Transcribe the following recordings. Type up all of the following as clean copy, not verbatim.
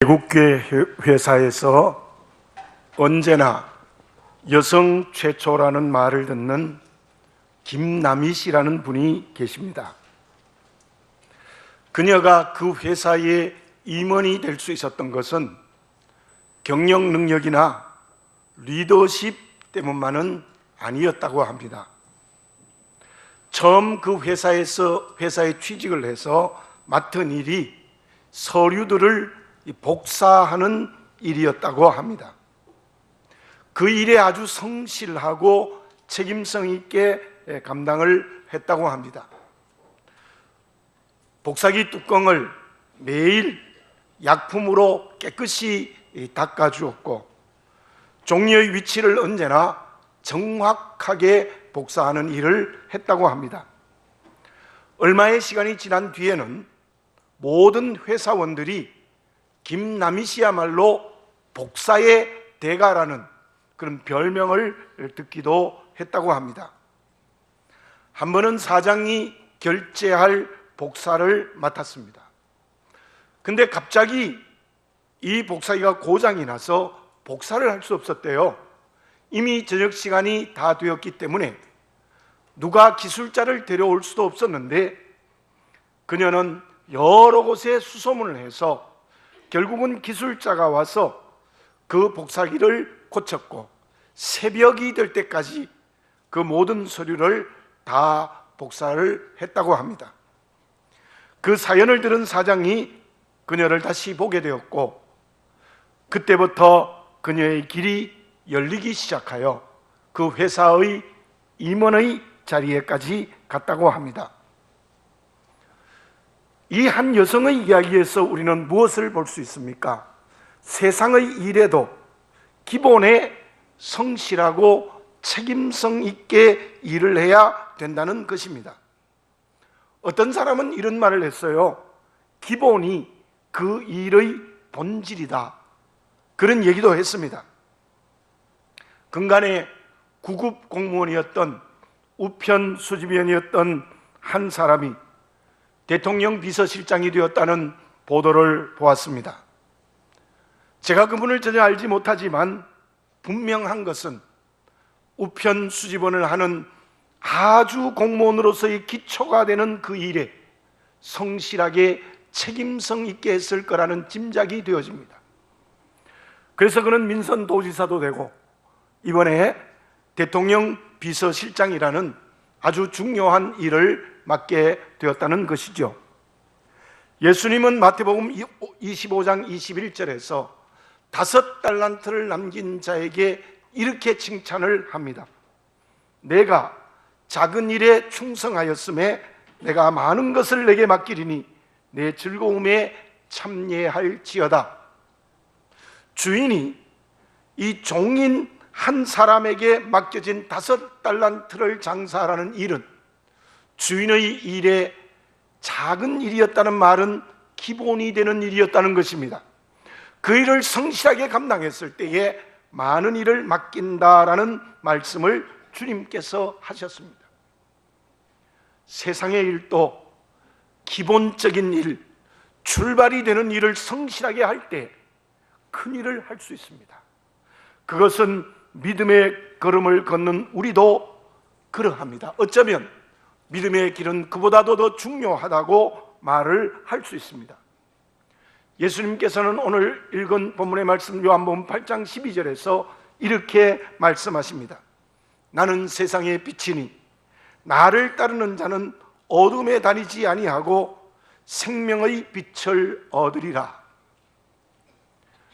외국계 회사에서 언제나 여성 최초라는 말을 듣는 김남희 씨라는 분이 계십니다. 그녀가 그 회사의 임원이 될 수 있었던 것은 경영 능력이나 리더십 때문만은 아니었다고 합니다. 처음 그 회사에 취직을 해서 맡은 일이 서류들을 복사하는 일이었다고 합니다. 그 일에 아주 성실하고 책임성 있게 감당을 했다고 합니다. 복사기 뚜껑을 매일 약품으로 깨끗이 닦아주었고, 종이의 위치를 언제나 정확하게 복사하는 일을 했다고 합니다. 얼마의 시간이 지난 뒤에는 모든 회사원들이 김남희 씨야말로 복사의 대가라는 그런 별명을 듣기도 했다고 합니다. 한 번은 사장이 결제할 복사를 맡았습니다. 근데 갑자기 이 복사기가 고장이 나서 복사를 할 수 없었대요. 이미 저녁 시간이 다 되었기 때문에 누가 기술자를 데려올 수도 없었는데, 그녀는 여러 곳에 수소문을 해서 결국은 기술자가 와서 그 복사기를 고쳤고, 새벽이 될 때까지 그 모든 서류를 다 복사를 했다고 합니다. 그 사연을 들은 사장이 그녀를 다시 보게 되었고, 그때부터 그녀의 길이 열리기 시작하여 그 회사의 임원의 자리에까지 갔다고 합니다. 이 한 여성의 이야기에서 우리는 무엇을 볼 수 있습니까? 세상의 일에도 기본에 성실하고 책임성 있게 일을 해야 된다는 것입니다. 어떤 사람은 이런 말을 했어요. 기본이 그 일의 본질이다. 그런 얘기도 했습니다. 근간에 구급 공무원이었던 우편 수집원이었던 한 사람이 대통령 비서실장이 되었다는 보도를 보았습니다. 제가 그분을 전혀 알지 못하지만 분명한 것은 우편 수집원을 하는 아주 공무원으로서의 기초가 되는 그 일에 성실하게 책임성 있게 했을 거라는 짐작이 되어집니다. 그래서 그는 민선도지사도 되고 이번에 대통령 비서실장이라는 아주 중요한 일을 맡게 되었다는 것이죠. 예수님은 마태복음 25장 21절에서 5달란트를 남긴 자에게 이렇게 칭찬을 합니다. 내가 작은 일에 충성하였음에 내가 많은 것을 내게 맡기리니 내 즐거움에 참여할지어다. 주인이 이 종인 한 사람에게 맡겨진 5달란트를 장사하라는 일은 주인의 일에 작은 일이었다는 말은 기본이 되는 일이었다는 것입니다. 그 일을 성실하게 감당했을 때에 많은 일을 맡긴다라는 말씀을 주님께서 하셨습니다. 세상의 일도 기본적인 일, 출발이 되는 일을 성실하게 할 때 큰 일을 할 수 있습니다. 그것은 믿음의 걸음을 걷는 우리도 그러합니다. 어쩌면 믿음의 길은 그보다도 더 중요하다고 말을 할 수 있습니다. 예수님께서는 오늘 읽은 본문의 말씀 요한복음 8장 12절에서 이렇게 말씀하십니다. 나는 세상의 빛이니 나를 따르는 자는 어둠에 다니지 아니하고 생명의 빛을 얻으리라.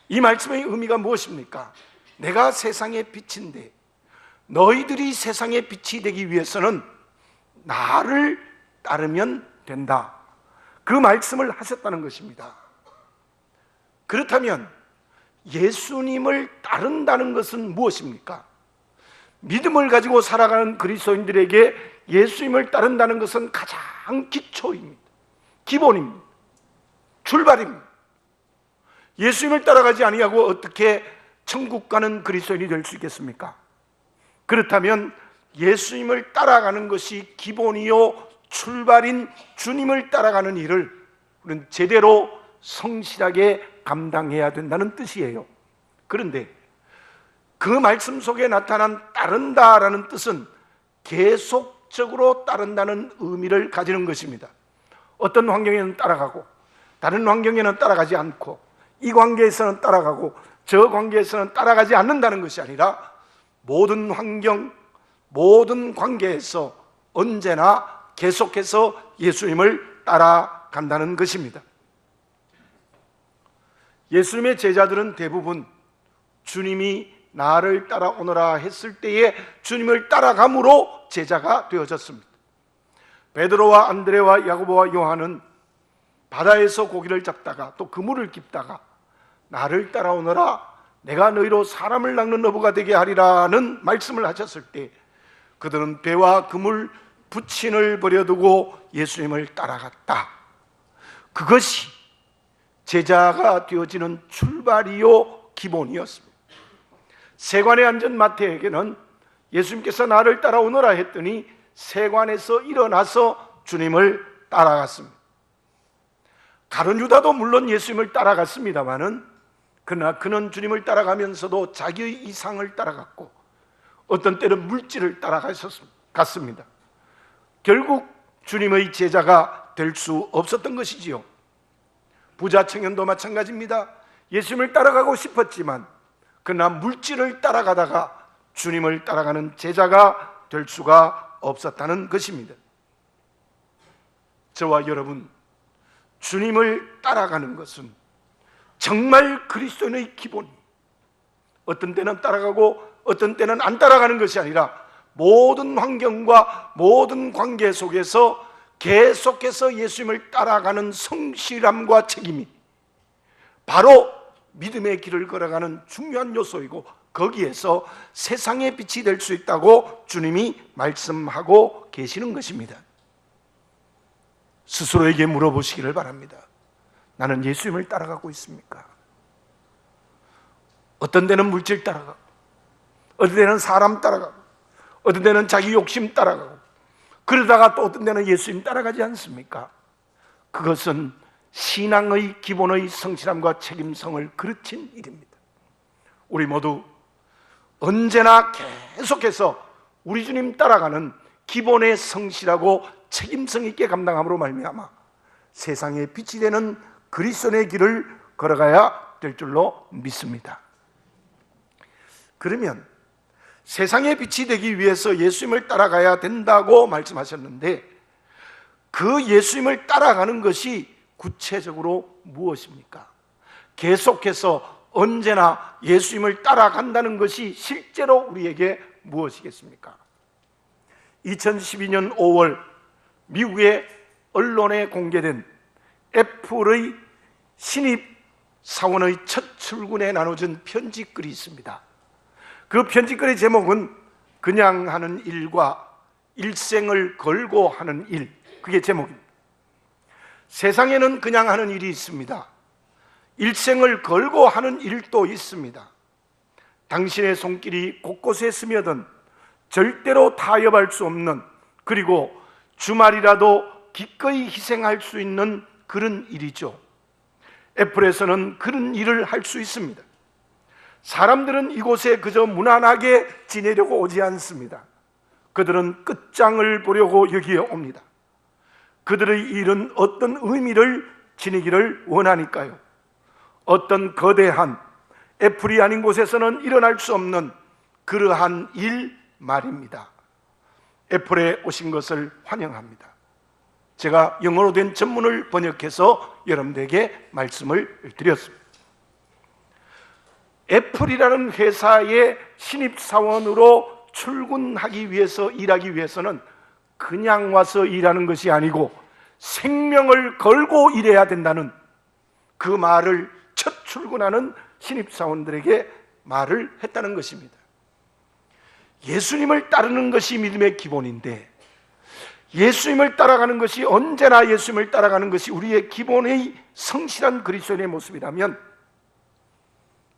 이 말씀의 의미가 무엇입니까? 내가 세상의 빛인데 너희들이 세상의 빛이 되기 위해서는 나를 따르면 된다. 그 말씀을 하셨다는 것입니다. 그렇다면 예수님을 따른다는 것은 무엇입니까? 믿음을 가지고 살아가는 그리스도인들에게 예수님을 따른다는 것은 가장 기초입니다. 기본입니다. 출발입니다. 예수님을 따라가지 아니하고 어떻게 천국 가는 그리스도인이 될 수 있겠습니까? 그렇다면 예수님을 따라가는 것이 기본이요 출발인 주님을 따라가는 일을 우리는 제대로 성실하게 감당해야 된다는 뜻이에요. 그런데 그 말씀 속에 나타난 따른다라는 뜻은 계속적으로 따른다는 의미를 가지는 것입니다. 어떤 환경에는 따라가고 다른 환경에는 따라가지 않고 이 관계에서는 따라가고 저 관계에서는 따라가지 않는다는 것이 아니라 모든 환경, 모든 관계에서 언제나 계속해서 예수님을 따라간다는 것입니다. 예수님의 제자들은 대부분 주님이 나를 따라오너라 했을 때에 주님을 따라감으로 제자가 되어졌습니다. 베드로와 안드레와 야고보와 요한은 바다에서 고기를 잡다가 또 그물을 깁다가 나를 따라오너라 내가 너희로 사람을 낚는 어부가 되게 하리라는 말씀을 하셨을 때 그들은 배와 그물 부친을 버려두고 예수님을 따라갔다. 그것이 제자가 되어지는 출발이요 기본이었습니다. 세관에 앉은 마태에게는 예수님께서 나를 따라오너라 했더니 세관에서 일어나서 주님을 따라갔습니다. 가룟 유다도 물론 예수님을 따라갔습니다마는 그러나 그는 주님을 따라가면서도 자기의 이상을 따라갔고 어떤 때는 물질을 따라갔습니다. 결국 주님의 제자가 될 수 없었던 것이지요. 부자 청년도 마찬가지입니다. 예수님을 따라가고 싶었지만 그러나 물질을 따라가다가 주님을 따라가는 제자가 될 수가 없었다는 것입니다. 저와 여러분, 주님을 따라가는 것은 정말 그리스도인의 기본, 어떤 때는 따라가고 어떤 때는 안 따라가는 것이 아니라 모든 환경과 모든 관계 속에서 계속해서 예수님을 따라가는 성실함과 책임이 바로 믿음의 길을 걸어가는 중요한 요소이고 거기에서 세상의 빛이 될 수 있다고 주님이 말씀하고 계시는 것입니다. 스스로에게 물어보시기를 바랍니다. 나는 예수님을 따라가고 있습니까? 어떤 데는 물질 따라가고 어떤 데는 사람 따라가고 어떤 데는 자기 욕심 따라가고 그러다가 또 어떤 데는 예수님 따라가지 않습니까? 그것은 신앙의 기본의 성실함과 책임성을 그르친 일입니다. 우리 모두 언제나 계속해서 우리 주님 따라가는 기본의 성실하고 책임성 있게 감당함으로 말미암아 세상의 빛이 되는 그리스도의 길을 걸어가야 될 줄로 믿습니다. 그러면 세상의 빛이 되기 위해서 예수님을 따라가야 된다고 말씀하셨는데 그 예수님을 따라가는 것이 구체적으로 무엇입니까? 계속해서 언제나 예수님을 따라간다는 것이 실제로 우리에게 무엇이겠습니까? 2012년 5월 미국의 언론에 공개된 애플의 신입 사원의 첫 출근에 나눠진 편지글이 있습니다. 그 편지글의 제목은 그냥 하는 일과 일생을 걸고 하는 일, 그게 제목입니다. 세상에는 그냥 하는 일이 있습니다. 일생을 걸고 하는 일도 있습니다. 당신의 손길이 곳곳에 스며든 절대로 타협할 수 없는, 그리고 주말이라도 기꺼이 희생할 수 있는 그런 일이죠. 애플에서는 그런 일을 할 수 있습니다. 사람들은 이곳에 그저 무난하게 지내려고 오지 않습니다. 그들은 끝장을 보려고 여기에 옵니다. 그들의 일은 어떤 의미를 지니기를 원하니까요. 어떤 거대한 애플이 아닌 곳에서는 일어날 수 없는 그러한 일 말입니다. 애플에 오신 것을 환영합니다. 제가 영어로 된 전문을 번역해서 여러분들에게 말씀을 드렸습니다. 애플이라는 회사의 신입사원으로 출근하기 위해서 일하기 위해서는 그냥 와서 일하는 것이 아니고 생명을 걸고 일해야 된다는 그 말을 첫 출근하는 신입사원들에게 말을 했다는 것입니다. 예수님을 따르는 것이 믿음의 기본인데 예수님을 따라가는 것이 언제나 예수님을 따라가는 것이 우리의 기본의 성실한 그리스도인의 모습이라면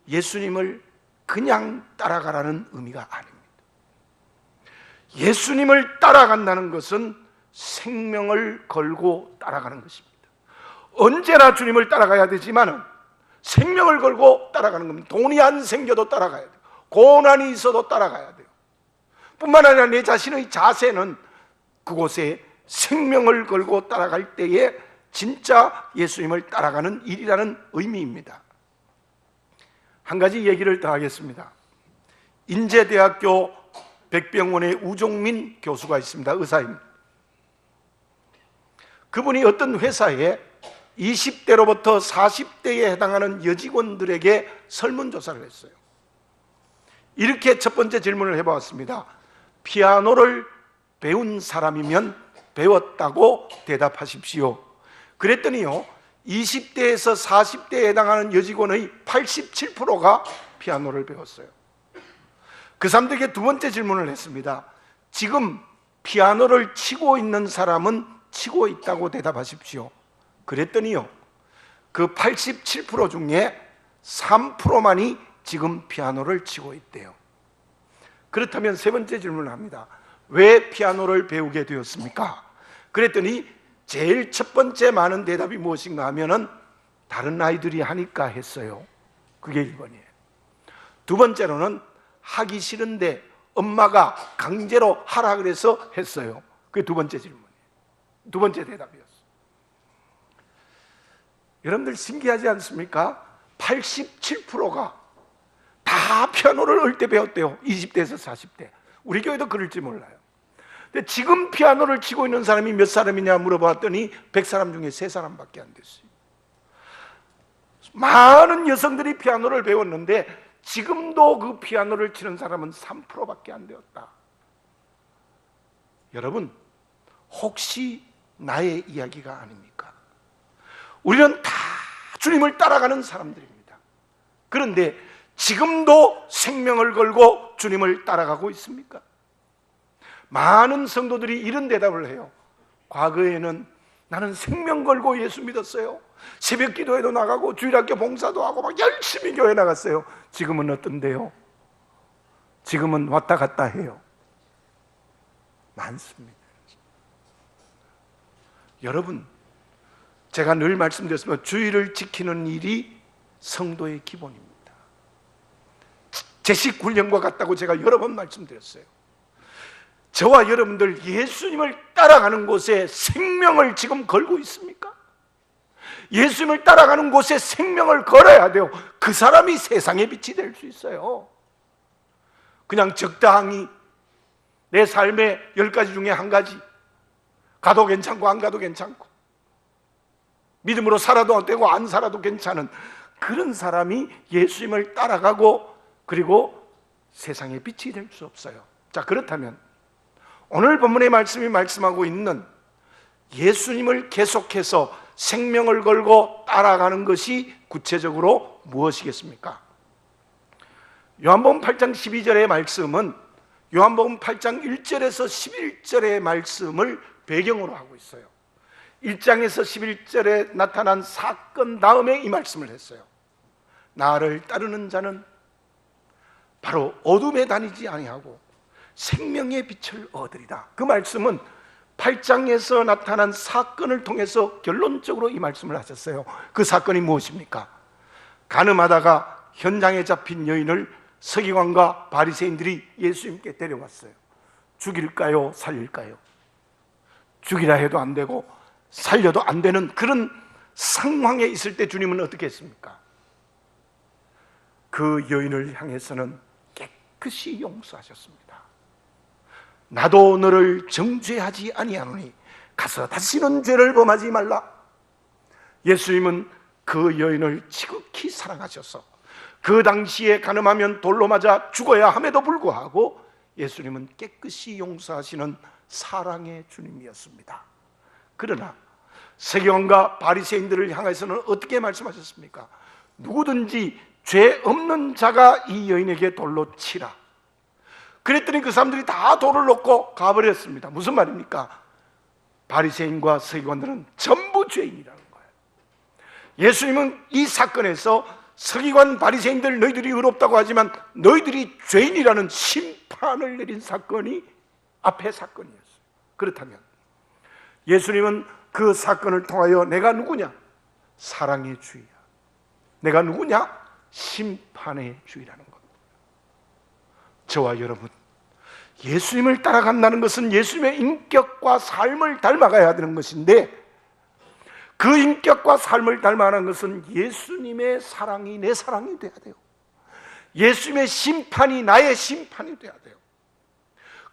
예수님을 그냥 따라가라는 의미가 아닙니다. 예수님을 따라간다는 것은 생명을 걸고 따라가는 것입니다. 언제나 주님을 따라가야 되지만 생명을 걸고 따라가는 겁니다. 돈이 안 생겨도 따라가야 돼요. 고난이 있어도 따라가야 돼요. 뿐만 아니라 내 자신의 자세는 그곳에 생명을 걸고 따라갈 때에 진짜 예수님을 따라가는 일이라는 의미입니다. 한 가지 얘기를 더 하겠습니다. 인제대학교 백병원의 우종민 교수가 있습니다. 의사입니다. 그분이 어떤 회사에 20대로부터 40대에 해당하는 여직원들에게 설문조사를 했어요. 이렇게 첫 번째 질문을 해보았습니다. 피아노를 배운 사람이면 배웠다고 대답하십시오. 그랬더니요, 20대에서 40대에 해당하는 여직원의 87%가 피아노를 배웠어요. 그 사람들에게 두 번째 질문을 했습니다. 지금 피아노를 치고 있는 사람은 치고 있다고 대답하십시오. 그랬더니요, 그 87% 중에 3%만이 지금 피아노를 치고 있대요. 그렇다면 세 번째 질문을 합니다. 왜 피아노를 배우게 되었습니까? 그랬더니 제일 첫 번째 많은 대답이 무엇인가 하면은 다른 아이들이 하니까 했어요. 그게 1번이에요. 두 번째로는 하기 싫은데 엄마가 강제로 하라 그래서 했어요. 그게 두 번째 질문이에요. 두 번째 대답이었어요. 여러분들 신기하지 않습니까? 87%가 다 피아노를 어릴 때 배웠대요. 20대에서 40대. 우리 교회도 그럴지 몰라요. 근데 지금 피아노를 치고 있는 사람이 몇 사람이냐 물어봤더니 100사람 중에 3사람밖에 안 됐어요. 많은 여성들이 피아노를 배웠는데 지금도 그 피아노를 치는 사람은 3%밖에 안 되었다. 여러분, 혹시 나의 이야기가 아닙니까? 우리는 다 주님을 따라가는 사람들입니다. 그런데 지금도 생명을 걸고 주님을 따라가고 있습니까? 많은 성도들이 이런 대답을 해요. 과거에는 나는 생명 걸고 예수 믿었어요. 새벽 기도회도 나가고 주일학교 봉사도 하고 막 열심히 교회 나갔어요. 지금은 어떤데요? 지금은 왔다 갔다 해요. 많습니다. 여러분, 제가 늘 말씀드렸지만 주의를 지키는 일이 성도의 기본입니다. 제식 훈련과 같다고 제가 여러 번 말씀드렸어요. 저와 여러분들 예수님을 따라가는 곳에 생명을 지금 걸고 있습니까? 예수님을 따라가는 곳에 생명을 걸어야 돼요. 그 사람이 세상의 빛이 될 수 있어요. 그냥 적당히 내 삶의 10가지 중에 한 가지, 가도 괜찮고 안 가도 괜찮고 믿음으로 살아도 되고 안 살아도 괜찮은 그런 사람이 예수님을 따라가고 그리고 세상의 빛이 될 수 없어요. 자, 그렇다면 오늘 본문의 말씀이 말씀하고 있는 예수님을 계속해서 생명을 걸고 따라가는 것이 구체적으로 무엇이겠습니까? 요한복음 8장 12절의 말씀은 요한복음 8장 1절에서 11절의 말씀을 배경으로 하고 있어요. 1장에서 11절에 나타난 사건 다음에 이 말씀을 했어요. 나를 따르는 자는 바로 어둠에 다니지 아니하고 생명의 빛을 얻으리라. 그 말씀은 8장에서 나타난 사건을 통해서 결론적으로 이 말씀을 하셨어요. 그 사건이 무엇입니까? 간음하다가 현장에 잡힌 여인을 서기관과 바리새인들이 예수님께 데려왔어요. 죽일까요? 살릴까요? 죽이라 해도 안 되고 살려도 안 되는 그런 상황에 있을 때 주님은 어떻게 했습니까? 그 여인을 향해서는 깨끗이 용서하셨습니다. 나도 너를 정죄하지 아니하노니 가서 다시는 죄를 범하지 말라. 예수님은 그 여인을 지극히 사랑하셔서 그 당시에 간음하면 돌로 맞아 죽어야 함에도 불구하고 예수님은 깨끗이 용서하시는 사랑의 주님이었습니다. 그러나 서기관과 바리새인들을 향해서는 어떻게 말씀하셨습니까? 누구든지 죄 없는 자가 이 여인에게 돌로 치라. 그랬더니 그 사람들이 다 돌을 놓고 가버렸습니다. 무슨 말입니까? 바리새인과 서기관들은 전부 죄인이라는 거예요. 예수님은 이 사건에서 서기관 바리새인들 너희들이 의롭다고 하지만 너희들이 죄인이라는 심판을 내린 사건이 앞의 사건이었어요. 그렇다면 예수님은 그 사건을 통하여 내가 누구냐? 사랑의 주야, 내가 누구냐? 심판의 주이라는 것. 저와 여러분, 예수님을 따라간다는 것은 예수님의 인격과 삶을 닮아가야 되는 것인데, 그 인격과 삶을 닮아가는 것은 예수님의 사랑이 내 사랑이 돼야 돼요. 예수님의 심판이 나의 심판이 돼야 돼요.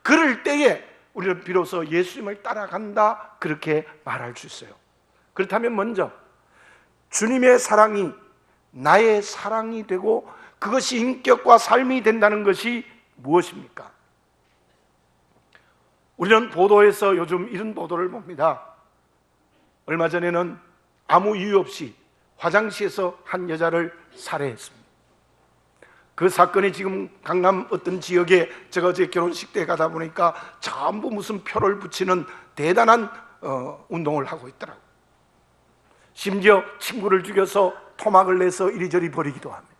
그럴 때에 우리는 비로소 예수님을 따라간다, 그렇게 말할 수 있어요. 그렇다면 먼저 주님의 사랑이 나의 사랑이 되고 그것이 인격과 삶이 된다는 것이 무엇입니까? 우리는 보도에서 요즘 이런 보도를 봅니다. 얼마 전에는 아무 이유 없이 화장실에서 한 여자를 살해했습니다. 그 사건이 지금 강남 어떤 지역에, 제가 어제 결혼식 때 가다 보니까 전부 무슨 표를 붙이는 대단한 운동을 하고 있더라고요. 심지어 친구를 죽여서 토막을 내서 이리저리 버리기도 합니다.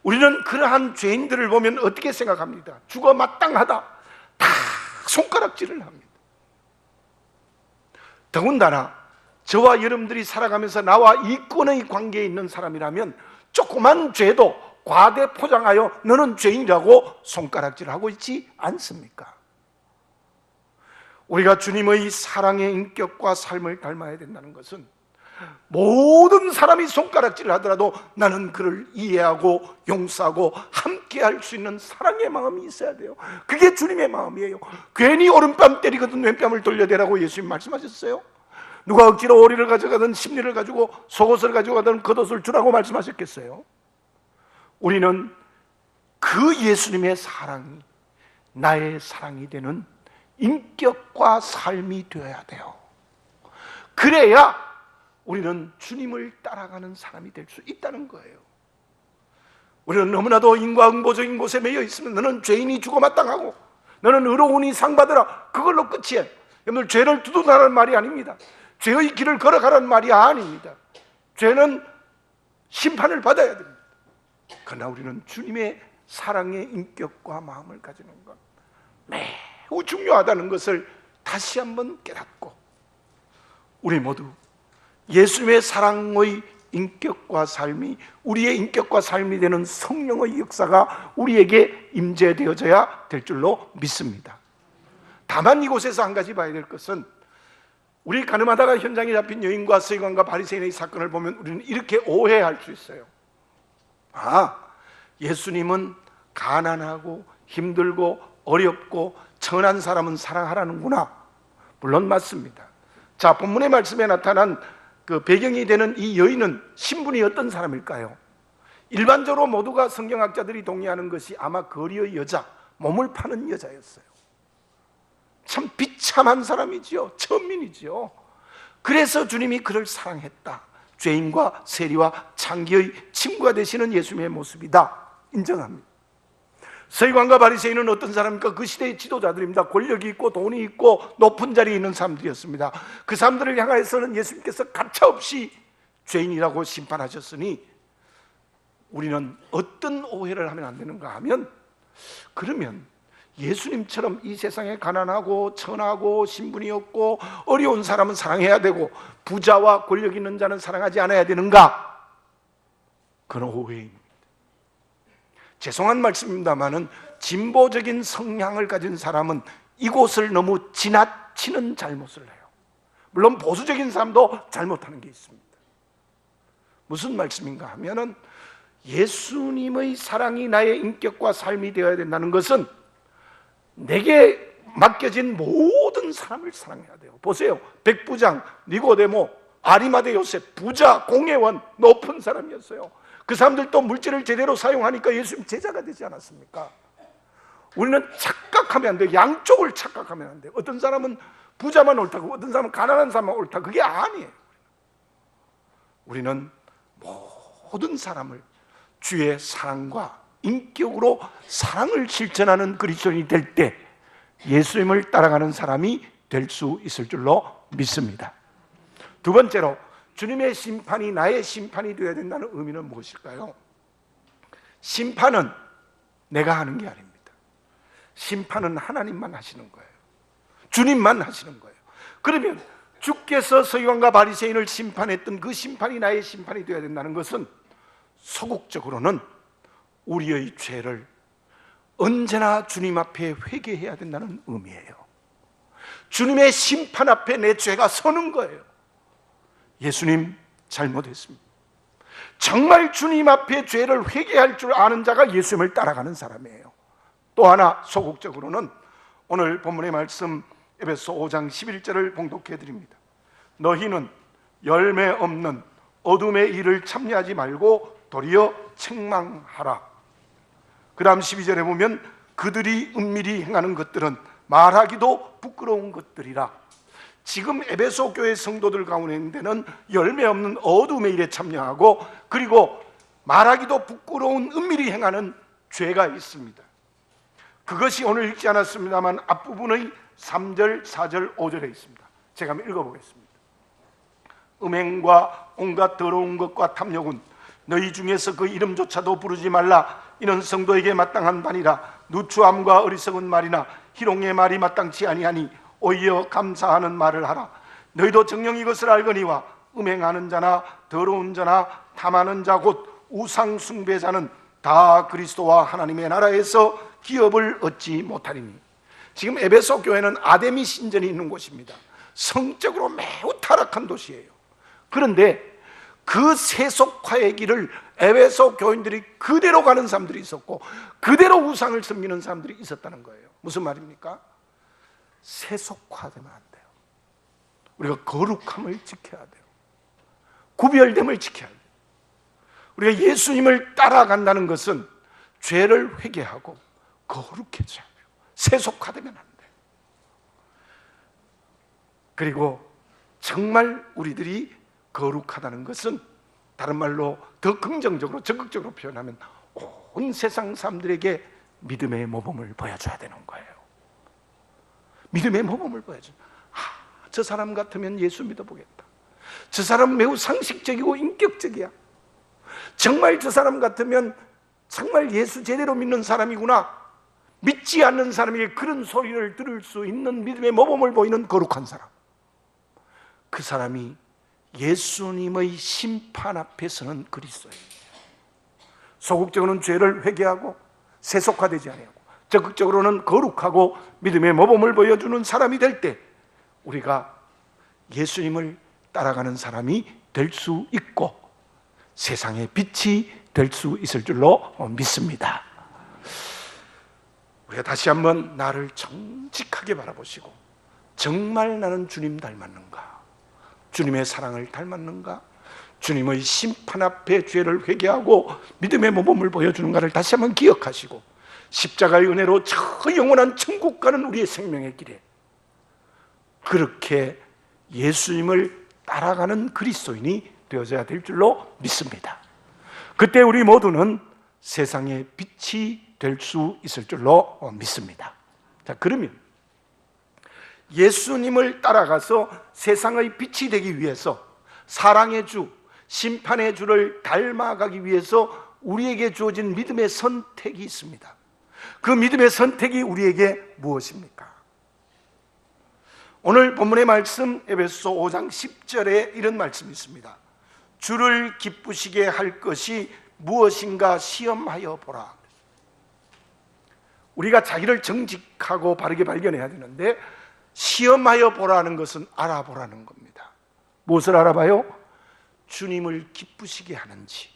우리는 그러한 죄인들을 보면 어떻게 생각합니다? 죽어 마땅하다, 다 손가락질을 합니다. 더군다나 저와 여러분들이 살아가면서 나와 이권의 관계에 있는 사람이라면 조그만 죄도 과대 포장하여 너는 죄인이라고 손가락질하고 있지 않습니까? 우리가 주님의 사랑의 인격과 삶을 닮아야 된다는 것은 모든 사람이 손가락질을 하더라도 나는 그를 이해하고 용서하고 함께 할 수 있는 사랑의 마음이 있어야 돼요. 그게 주님의 마음이에요. 괜히 오른뺨 때리거든 왼뺨을 돌려대라고 예수님 말씀하셨어요. 누가 억지로 오리를 가져가든 심리를 가지고 속옷을 가지고 가든 겉옷을 주라고 말씀하셨겠어요? 우리는 그 예수님의 사랑이 나의 사랑이 되는 인격과 삶이 되어야 돼요. 그래야 우리는 주님을 따라가는 사람이 될 수 있다는 거예요. 우리는 너무나도 인과응보적인 곳에 매여 있으면 너는 죄인이 죽어 마땅하고 너는 의로우니 상 받으라, 그걸로 끝이에요. 여러분, 죄를 두둔하라는 말이 아닙니다. 죄의 길을 걸어가라는 말이 아닙니다. 죄는 심판을 받아야 됩니다. 그러나 우리는 주님의 사랑의 인격과 마음을 가지는 것 매우 중요하다는 것을 다시 한번 깨닫고, 우리 모두 예수님의 사랑의 인격과 삶이 우리의 인격과 삶이 되는 성령의 역사가 우리에게 임재되어져야 될 줄로 믿습니다. 다만 이곳에서 한 가지 봐야 될 것은, 우리 가늠하다가 현장에 잡힌 여인과 서기관과 바리새인의 사건을 보면 우리는 이렇게 오해할 수 있어요. 아, 예수님은 가난하고 힘들고 어렵고 천한 사람은 사랑하라는구나. 물론 맞습니다. 자, 본문의 말씀에 나타난 그 배경이 되는 이 여인은 신분이 어떤 사람일까요? 일반적으로 모두가 성경학자들이 동의하는 것이 아마 거리의 여자, 몸을 파는 여자였어요. 참 비참한 사람이지요. 천민이지요. 그래서 주님이 그를 사랑했다. 죄인과 세리와 창기의 친구가 되시는 예수님의 모습이다, 인정합니다. 서기관과 바리새인은 어떤 사람입니까? 그 시대의 지도자들입니다. 권력이 있고 돈이 있고 높은 자리에 있는 사람들이었습니다. 그 사람들을 향해서는 예수님께서 가차없이 죄인이라고 심판하셨으니 우리는 어떤 오해를 하면 안 되는가 하면, 그러면 예수님처럼 이 세상에 가난하고 천하고 신분이 없고 어려운 사람은 사랑해야 되고 부자와 권력 있는 자는 사랑하지 않아야 되는가? 그런 오해입니다. 죄송한 말씀입니다만은 진보적인 성향을 가진 사람은 이곳을 너무 지나치는 잘못을 해요. 물론 보수적인 사람도 잘못하는 게 있습니다. 무슨 말씀인가 하면은, 예수님의 사랑이 나의 인격과 삶이 되어야 된다는 것은 내게 맡겨진 모든 사람을 사랑해야 돼요. 보세요. 백부장, 니고데모, 아리마대 요셉, 부자, 공회원, 높은 사람이었어요. 그 사람들도 물질을 제대로 사용하니까 예수님 제자가 되지 않았습니까? 우리는 착각하면 안 돼요. 양쪽을 착각하면 안 돼요. 어떤 사람은 부자만 옳다고 어떤 사람은 가난한 사람만 옳다, 그게 아니에요. 우리는 모든 사람을 주의 사랑과 인격으로 사랑을 실천하는 그리스도인이 될 때 예수님을 따라가는 사람이 될 수 있을 줄로 믿습니다. 두 번째로, 주님의 심판이 나의 심판이 되어야 된다는 의미는 무엇일까요? 심판은 내가 하는 게 아닙니다. 심판은 하나님만 하시는 거예요. 주님만 하시는 거예요. 그러면 주께서 서기관과 바리새인을 심판했던 그 심판이 나의 심판이 되어야 된다는 것은 소극적으로는 우리의 죄를 언제나 주님 앞에 회개해야 된다는 의미예요. 주님의 심판 앞에 내 죄가 서는 거예요. 예수님 잘못했습니다. 정말 주님 앞에 죄를 회개할 줄 아는 자가 예수님을 따라가는 사람이에요. 또 하나 소극적으로는 오늘 본문의 말씀 에베소 5장 11절을 봉독해 드립니다. 너희는 열매 없는 어둠의 일을 참여하지 말고 도리어 책망하라. 그 다음 12절에 보면 그들이 은밀히 행하는 것들은 말하기도 부끄러운 것들이라. 지금 에베소 교회 성도들 가운데는 열매 없는 어둠의 일에 참여하고 그리고 말하기도 부끄러운 은밀히 행하는 죄가 있습니다. 그것이 오늘 읽지 않았습니다만 앞부분의 3절, 4절, 5절에 있습니다. 제가 한번 읽어보겠습니다. 음행과 온갖 더러운 것과 탐욕은 너희 중에서 그 이름조차도 부르지 말라. 이는 성도에게 마땅한 바니라. 누추함과 어리석은 말이나 희롱의 말이 마땅치 아니하니 오히려 감사하는 말을 하라. 너희도 정녕 이것을 알거니와 음행하는 자나 더러운 자나 탐하는 자 곧 우상 숭배자는 다 그리스도와 하나님의 나라에서 기업을 얻지 못하리니. 지금 에베소 교회는 아데미 신전이 있는 곳입니다. 성적으로 매우 타락한 도시예요. 그런데 그 세속화의 길을 에베소 교인들이 그대로 가는 사람들이 있었고 그대로 우상을 섬기는 사람들이 있었다는 거예요. 무슨 말입니까? 세속화되면 안 돼요. 우리가 거룩함을 지켜야 돼요. 구별됨을 지켜야 돼요. 우리가 예수님을 따라간다는 것은 죄를 회개하고 거룩해져야 돼요. 세속화되면 안 돼요. 그리고 정말 우리들이 거룩하다는 것은 다른 말로 더 긍정적으로 적극적으로 표현하면 온 세상 사람들에게 믿음의 모범을 보여줘야 되는 거예요. 믿음의 모범을 보여줘. 저 사람 같으면 예수 믿어보겠다. 저 사람 매우 상식적이고 인격적이야. 정말 저 사람 같으면 정말 예수 제대로 믿는 사람이구나. 믿지 않는 사람에게 그런 소리를 들을 수 있는 믿음의 모범을 보이는 거룩한 사람. 그 사람이 예수님의 심판 앞에서는 그리스도예요. 소극적으로는 죄를 회개하고 세속화되지 아니하고 적극적으로는 거룩하고 믿음의 모범을 보여주는 사람이 될 때 우리가 예수님을 따라가는 사람이 될 수 있고 세상의 빛이 될 수 있을 줄로 믿습니다. 우리가 다시 한번 나를 정직하게 바라보시고 정말 나는 주님 닮았는가? 주님의 사랑을 닮았는가? 주님의 심판 앞에 죄를 회개하고 믿음의 모범을 보여주는가를 다시 한번 기억하시고 십자가의 은혜로 저 영원한 천국 가는 우리의 생명의 길에 그렇게 예수님을 따라가는 그리스도인이 되어져야 될 줄로 믿습니다. 그때 우리 모두는 세상의 빛이 될 수 있을 줄로 믿습니다. 자, 그러면 예수님을 따라가서 세상의 빛이 되기 위해서 사랑의 주, 심판의 주를 닮아가기 위해서 우리에게 주어진 믿음의 선택이 있습니다. 그 믿음의 선택이 우리에게 무엇입니까? 오늘 본문의 말씀 에베소 5장 10절에 이런 말씀이 있습니다. 주를 기쁘시게 할 것이 무엇인가 시험하여 보라. 우리가 자기를 정직하고 바르게 발견해야 되는데 시험하여 보라는 것은 알아보라는 겁니다. 무엇을 알아봐요? 주님을 기쁘시게 하는지,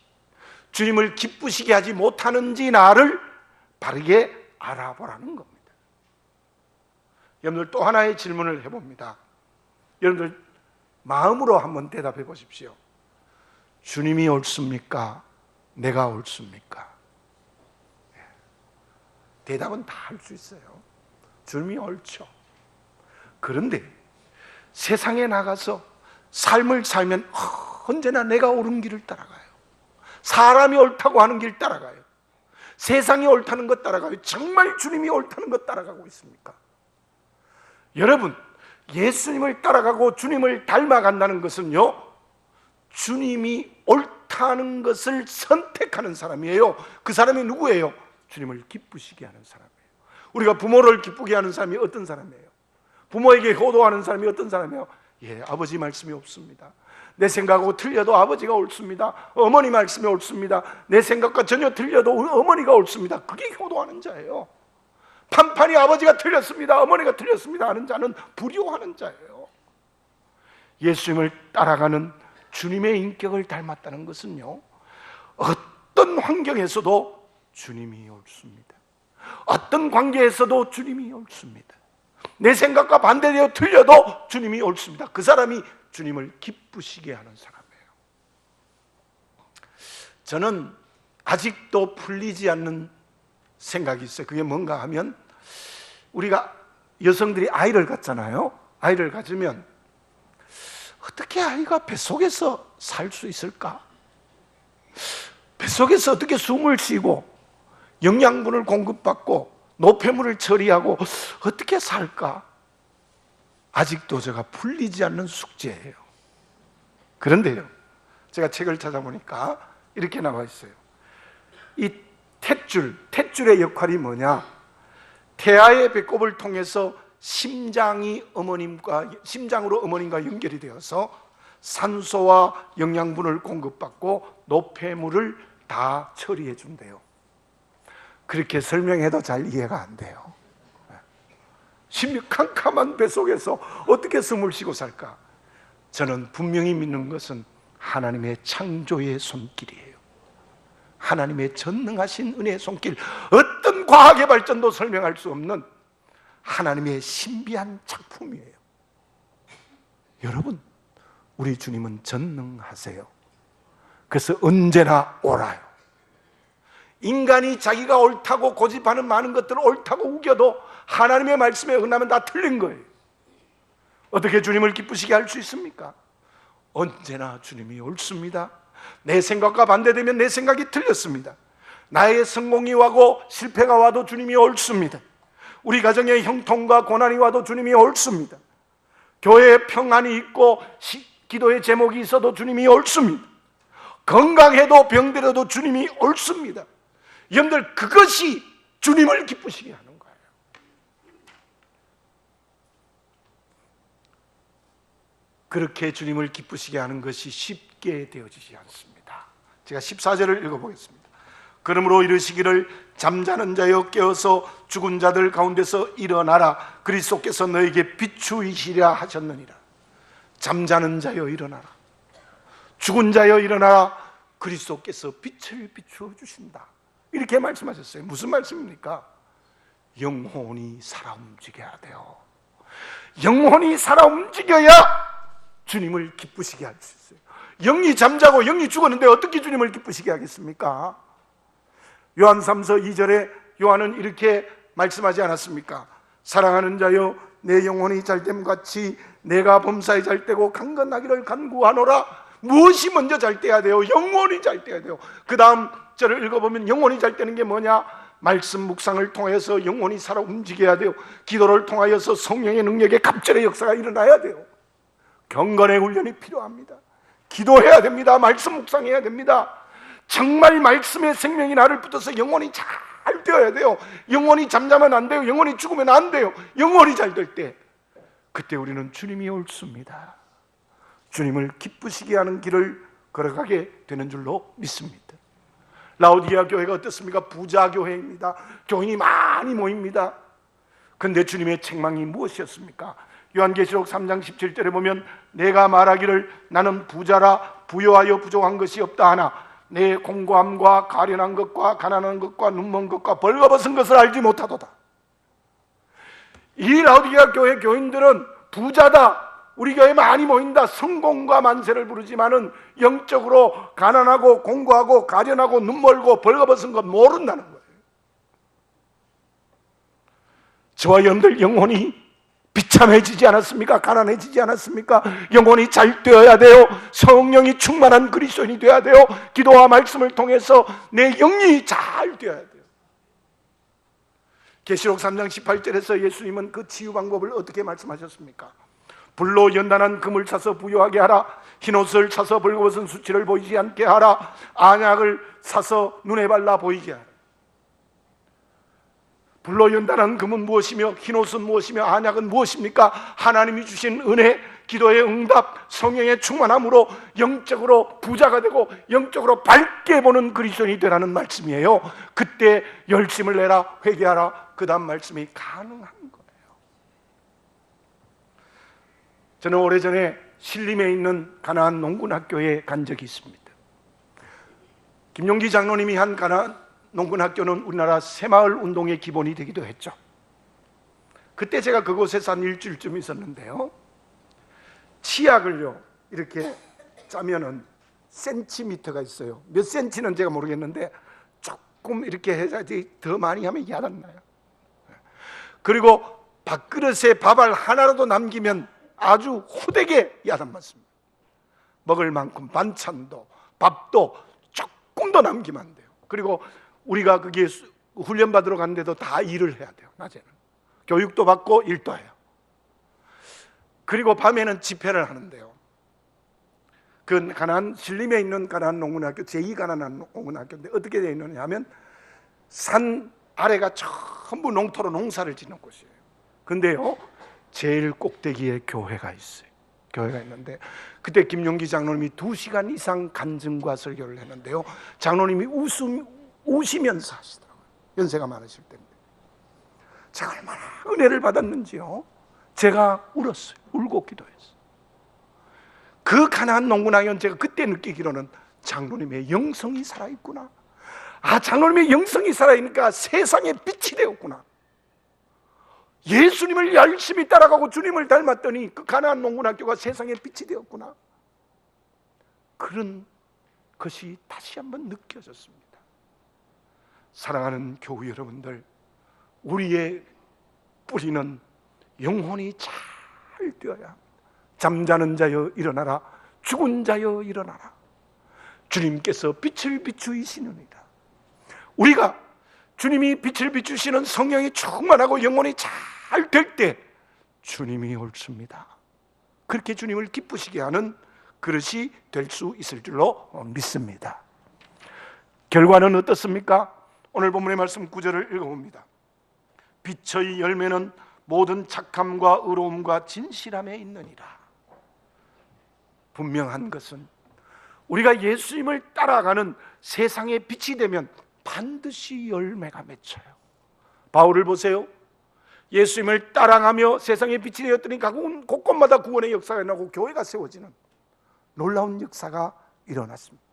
주님을 기쁘시게 하지 못하는지 나를 바르게 알아보라는 겁니다. 여러분들 또 하나의 질문을 해봅니다. 여러분들 마음으로 한번 대답해 보십시오. 주님이 옳습니까? 내가 옳습니까? 대답은 다 할 수 있어요. 주님이 옳죠. 그런데 세상에 나가서 삶을 살면 언제나 내가 옳은 길을 따라가요. 사람이 옳다고 하는 길 따라가요. 세상이 옳다는 것 따라가요. 정말 주님이 옳다는 것 따라가고 있습니까? 여러분, 예수님을 따라가고 주님을 닮아간다는 것은요, 주님이 옳다는 것을 선택하는 사람이에요. 그 사람이 누구예요? 주님을 기쁘시게 하는 사람이에요. 우리가 부모를 기쁘게 하는 사람이 어떤 사람이에요? 부모에게 효도하는 사람이 어떤 사람이에요? 아버지 말씀이 옳습니다. 내 생각하고 틀려도 아버지가 옳습니다. 어머니 말씀이 옳습니다. 내 생각과 전혀 틀려도 어머니가 옳습니다. 그게 효도하는 자예요. 판판이 아버지가 틀렸습니다, 어머니가 틀렸습니다 하는 자는 불효하는 자예요. 예수님을 따라가는 주님의 인격을 닮았다는 것은요, 어떤 환경에서도 주님이 옳습니다. 어떤 관계에서도 주님이 옳습니다. 내 생각과 반대되어 틀려도 주님이 옳습니다. 그 사람이 주님을 기쁘시게 하는 사람이에요. 저는 아직도 풀리지 않는 생각이 있어요. 그게 뭔가 하면, 우리가 여성들이 아이를 갖잖아요. 아이를 가지면 어떻게 아이가 뱃속에서 살 수 있을까? 뱃속에서 어떻게 숨을 쉬고 영양분을 공급받고 노폐물을 처리하고 어떻게 살까? 아직도 제가 풀리지 않는 숙제예요. 그런데요, 제가 책을 찾아보니까 이렇게 나와 있어요. 이 탯줄의 역할이 뭐냐? 태아의 배꼽을 통해서 심장으로 어머님과 연결이 되어서 산소와 영양분을 공급받고 노폐물을 다 처리해 준대요. 그렇게 설명해도 잘 이해가 안 돼요. 캄캄한 뱃속에서 어떻게 숨을 쉬고 살까? 저는 분명히 믿는 것은 하나님의 창조의 손길이에요. 하나님의 전능하신 은혜의 손길, 어떤 과학의 발전도 설명할 수 없는 하나님의 신비한 작품이에요. 여러분, 우리 주님은 전능하세요. 그래서 언제나 옳아요. 인간이 자기가 옳다고 고집하는 많은 것들을 옳다고 우겨도 하나님의 말씀에 응하면 다 틀린 거예요. 어떻게 주님을 기쁘시게 할 수 있습니까? 언제나 주님이 옳습니다. 내 생각과 반대되면 내 생각이 틀렸습니다. 나의 성공이 와고 실패가 와도 주님이 옳습니다. 우리 가정에 형통과 고난이 와도 주님이 옳습니다. 교회에 평안이 있고 기도의 제목이 있어도 주님이 옳습니다. 건강해도 병들어도 주님이 옳습니다. 여러분들, 그것이 주님을 기쁘시게 하는 거예요. 그렇게 주님을 기쁘시게 하는 것이 쉽게 되어지지 않습니다. 제가 14절을 읽어보겠습니다. 그러므로 이르시기를 잠자는 자여 깨어서 죽은 자들 가운데서 일어나라. 그리스도께서 너에게 비추이시랴 하셨느니라. 잠자는 자여 일어나라. 죽은 자여 일어나라. 그리스도께서 빛을 비추어 주신다. 이렇게 말씀하셨어요. 무슨 말씀입니까? 영혼이 살아 움직여야 돼요. 영혼이 살아 움직여야 주님을 기쁘시게 할 수 있어요. 영이 잠자고 영이 죽었는데 어떻게 주님을 기쁘시게 하겠습니까? 요한 3서 2절에 요한은 이렇게 말씀하지 않았습니까? 사랑하는 자여, 내 영혼이 잘됨 같이 내가 범사에 잘되고 강건하기를 간구하노라. 무엇이 먼저 잘돼야 돼요? 영혼이 잘돼야 돼요. 그 다음 절을 읽어보면 영혼이 잘되는 게 뭐냐? 말씀 묵상을 통해서 영혼이 살아 움직여야 돼요. 기도를 통하여서 성령의 능력의 갑절의 역사가 일어나야 돼요. 경건의 훈련이 필요합니다. 기도해야 됩니다. 말씀 묵상해야 됩니다. 정말 말씀의 생명이 나를 붙어서 영혼이 잘 되어야 돼요. 영혼이 잠자면 안 돼요. 영혼이 죽으면 안 돼요. 영혼이 잘 될 때, 그때 우리는 주님이 옳습니다. 주님을 기쁘시게 하는 길을 걸어가게 되는 줄로 믿습니다. 라오디게아 교회가 어떻습니까? 부자 교회입니다. 교인이 많이 모입니다. 그런데 주님의 책망이 무엇이었습니까? 요한계시록 3장 17절에 보면 내가 말하기를 나는 부자라 부요하여 부족한 것이 없다 하나 내 공고함과 가련한 것과 가난한 것과 눈먼 것과 벌거벗은 것을 알지 못하도다. 이 라오디게아 교회 교인들은 부자다, 우리 교회 많이 모인다, 성공과 만세를 부르지만은 영적으로 가난하고 공고하고 가련하고 눈멀고 벌거벗은 것 모른다는 거예요. 저와 여러분들 영혼이 비참해지지 않았습니까? 가난해지지 않았습니까? 영혼이 잘 되어야 돼요. 성령이 충만한 그리스도인이 되어야 돼요. 기도와 말씀을 통해서 내 영이 잘 되어야 돼요. 계시록 3장 18절에서 예수님은 그 치유 방법을 어떻게 말씀하셨습니까? 불로 연단한 금을 사서 부요하게 하라. 흰옷을 사서 벌거벗은 수치를 보이지 않게 하라. 안약을 사서 눈에 발라 보이게 하라. 불로 연단한 금은 무엇이며 흰옷은 무엇이며 안약은 무엇입니까? 하나님이 주신 은혜, 기도의 응답, 성령의 충만함으로 영적으로 부자가 되고 영적으로 밝게 보는 그리스도인이 되라는 말씀이에요. 그때 열심을 내라, 회개하라, 그 다음 말씀이 가능한 거예요. 저는 오래전에 신림에 있는 가나안 농군학교에 간 적이 있습니다. 김용기 장로님이 한 가나안 농군학교는 우리나라 새마을 운동의 기본이 되기도 했죠. 그때 제가 그곳에서 한 일주일쯤 있었는데요, 치약을요 이렇게 짜면은 센티미터가 있어요. 몇 센티는 제가 모르겠는데 조금 이렇게 해야지 더 많이 하면 야단나요. 그리고 밥그릇에 밥알 하나라도 남기면 아주 호되게 야단맞습니다. 먹을 만큼 반찬도 밥도 조금 더 남기면 안 돼요. 그리고 우리가 거기에 훈련받으러 갔는데도 다 일을 해야 돼요. 낮에는 교육도 받고 일도 해요. 그리고 밤에는 집회를 하는데요, 그 가나안 신림에 있는 가나안 농군학교, 제2가나안 농군학교인데 어떻게 되어 있느냐 하면 산 아래가 전부 농토로 농사를 짓는 곳이에요. 근데요 제일 꼭대기에 교회가 있어요. 교회가 있는데 그때 김용기 장로님이 2시간 이상 간증과 설교를 했는데요, 장로님이 우시면서 하시더라고요. 연세가 많으실 때인데 제가 얼마나 은혜를 받았는지요. 제가 울었어요. 울고 기도했어요. 그 가나안 농군학교는 제가 그때 느끼기로는 장로님의 영성이 살아있구나. 아, 장로님의 영성이 살아있으니까 세상에 빛이 되었구나. 예수님을 열심히 따라가고 주님을 닮았더니 그 가나안 농군학교가 세상에 빛이 되었구나. 그런 것이 다시 한번 느껴졌습니다. 사랑하는 교우 여러분들, 우리의 뿌리는 영혼이 잘 되어야 합니다. 잠자는 자여 일어나라, 죽은 자여 일어나라. 주님께서 빛을 비추이시느니라. 우리가 주님이 빛을 비추시는 성령이 충만하고 영혼이 잘 될 때 주님이 옳습니다. 그렇게 주님을 기쁘시게 하는 그릇이 될 수 있을 줄로 믿습니다. 결과는 어떻습니까? 오늘 본문의 말씀 9절을 읽어봅니다. 빛의 열매는 모든 착함과 의로움과 진실함에 있느니라. 분명한 것은 우리가 예수님을 따라가는 세상의 빛이 되면 반드시 열매가 맺혀요. 바울을 보세요. 예수님을 따라가며 세상의 빛이 되었더니 곳곳마다 구원의 역사가 일어나고 교회가 세워지는 놀라운 역사가 일어났습니다.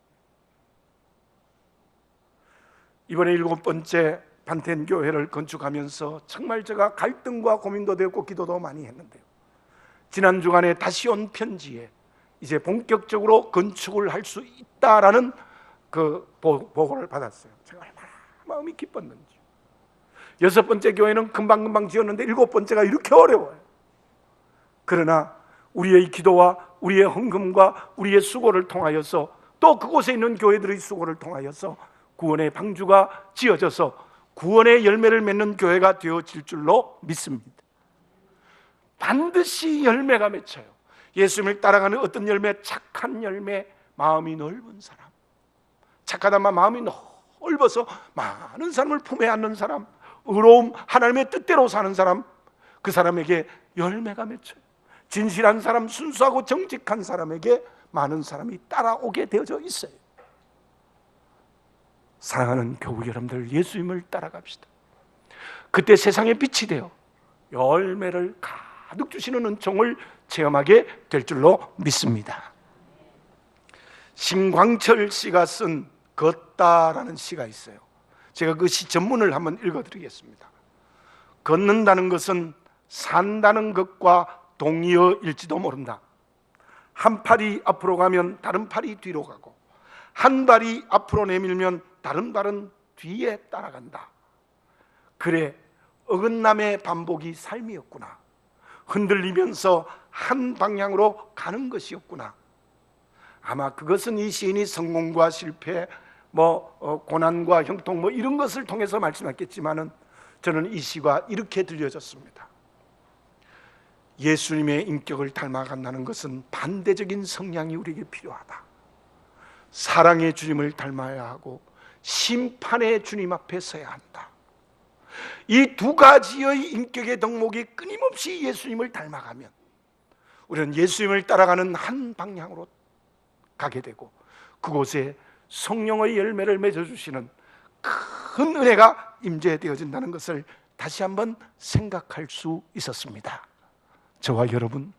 이번에 7번째 반텐 교회를 건축하면서 정말 제가 갈등과 고민도 되었고 기도도 많이 했는데요, 지난 주간에 다시 온 편지에 이제 본격적으로 건축을 할 수 있다라는 그 보고를 받았어요. 제가 얼마나 마음이 기뻤는지. 6번째 교회는 금방금방 지었는데 7번째가 이렇게 어려워요. 그러나 우리의 기도와 우리의 헌금과 우리의 수고를 통하여서 또 그곳에 있는 교회들의 수고를 통하여서 구원의 방주가 지어져서 구원의 열매를 맺는 교회가 되어질 줄로 믿습니다. 반드시 열매가 맺혀요. 예수님을 따라가는 어떤 열매? 착한 열매, 마음이 넓은 사람, 착하다만 마음이 넓어서 많은 사람을 품에 안는 사람, 의로움, 하나님의 뜻대로 사는 사람, 그 사람에게 열매가 맺혀요. 진실한 사람, 순수하고 정직한 사람에게 많은 사람이 따라오게 되어져 있어요. 사랑하는 교우 여러분들, 예수님을 따라갑시다. 그때 세상의 빛이 되어 열매를 가득 주시는 은총을 체험하게 될 줄로 믿습니다. 신광철 씨가 쓴 걷다라는 시가 있어요. 제가 그 시 전문을 한번 읽어드리겠습니다. 걷는다는 것은 산다는 것과 동의어일지도 모른다. 한 팔이 앞으로 가면 다른 팔이 뒤로 가고, 한 발이 앞으로 내밀면 다른 발은 뒤에 따라간다. 그래, 어긋남의 반복이 삶이었구나. 흔들리면서 한 방향으로 가는 것이었구나. 아마 그것은 이 시인이 성공과 실패, 고난과 형통 이런 것을 통해서 말씀했겠지만은 저는 이 시가 이렇게 들려졌습니다. 예수님의 인격을 닮아간다는 것은 반대적인 성향이 우리에게 필요하다. 사랑의 주님을 닮아야 하고 심판의 주님 앞에 서야 한다. 이 두 가지의 인격의 덕목이 끊임없이 예수님을 닮아가면 우리는 예수님을 따라가는 한 방향으로 가게 되고 그곳에 성령의 열매를 맺어주시는 큰 은혜가 임재되어진다는 것을 다시 한번 생각할 수 있었습니다. 저와 여러분,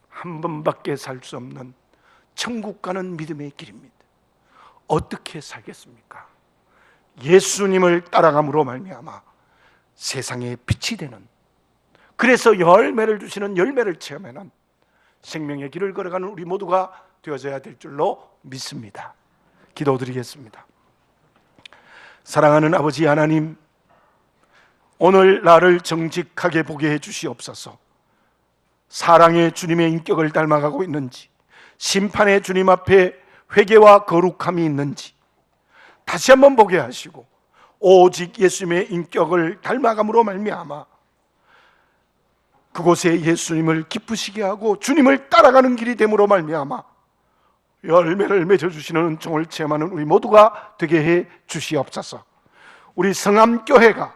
한 번밖에 살 수 없는 천국 가는 믿음의 길입니다. 어떻게 살겠습니까? 예수님을 따라감으로 말미암아 세상에 빛이 되는, 그래서 열매를 주시는 열매를 체험하는 생명의 길을 걸어가는 우리 모두가 되어져야 될 줄로 믿습니다. 기도드리겠습니다. 사랑하는 아버지 하나님, 오늘 나를 정직하게 보게 해 주시옵소서. 사랑의 주님의 인격을 닮아가고 있는지, 심판의 주님 앞에 회개와 거룩함이 있는지 다시 한번 보게 하시고, 오직 예수님의 인격을 닮아감으로 말미암아 그곳에 예수님을 기쁘시게 하고 주님을 따라가는 길이 됨으로 말미암아 열매를 맺어주시는 은총을 체험하는 우리 모두가 되게 해 주시옵소서. 우리 성암교회가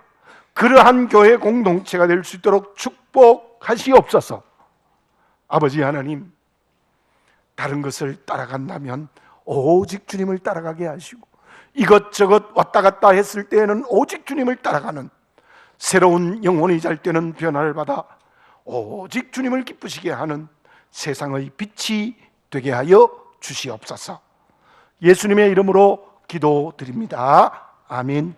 그러한 교회 공동체가 될 수 있도록 축복하시옵소서. 아버지 하나님, 다른 것을 따라간다면 오직 주님을 따라가게 하시고, 이것저것 왔다 갔다 했을 때에는 오직 주님을 따라가는 새로운 영혼이 잘 때는 변화를 받아 오직 주님을 기쁘시게 하는 세상의 빛이 되게 하여 주시옵소서. 예수님의 이름으로 기도드립니다. 아멘.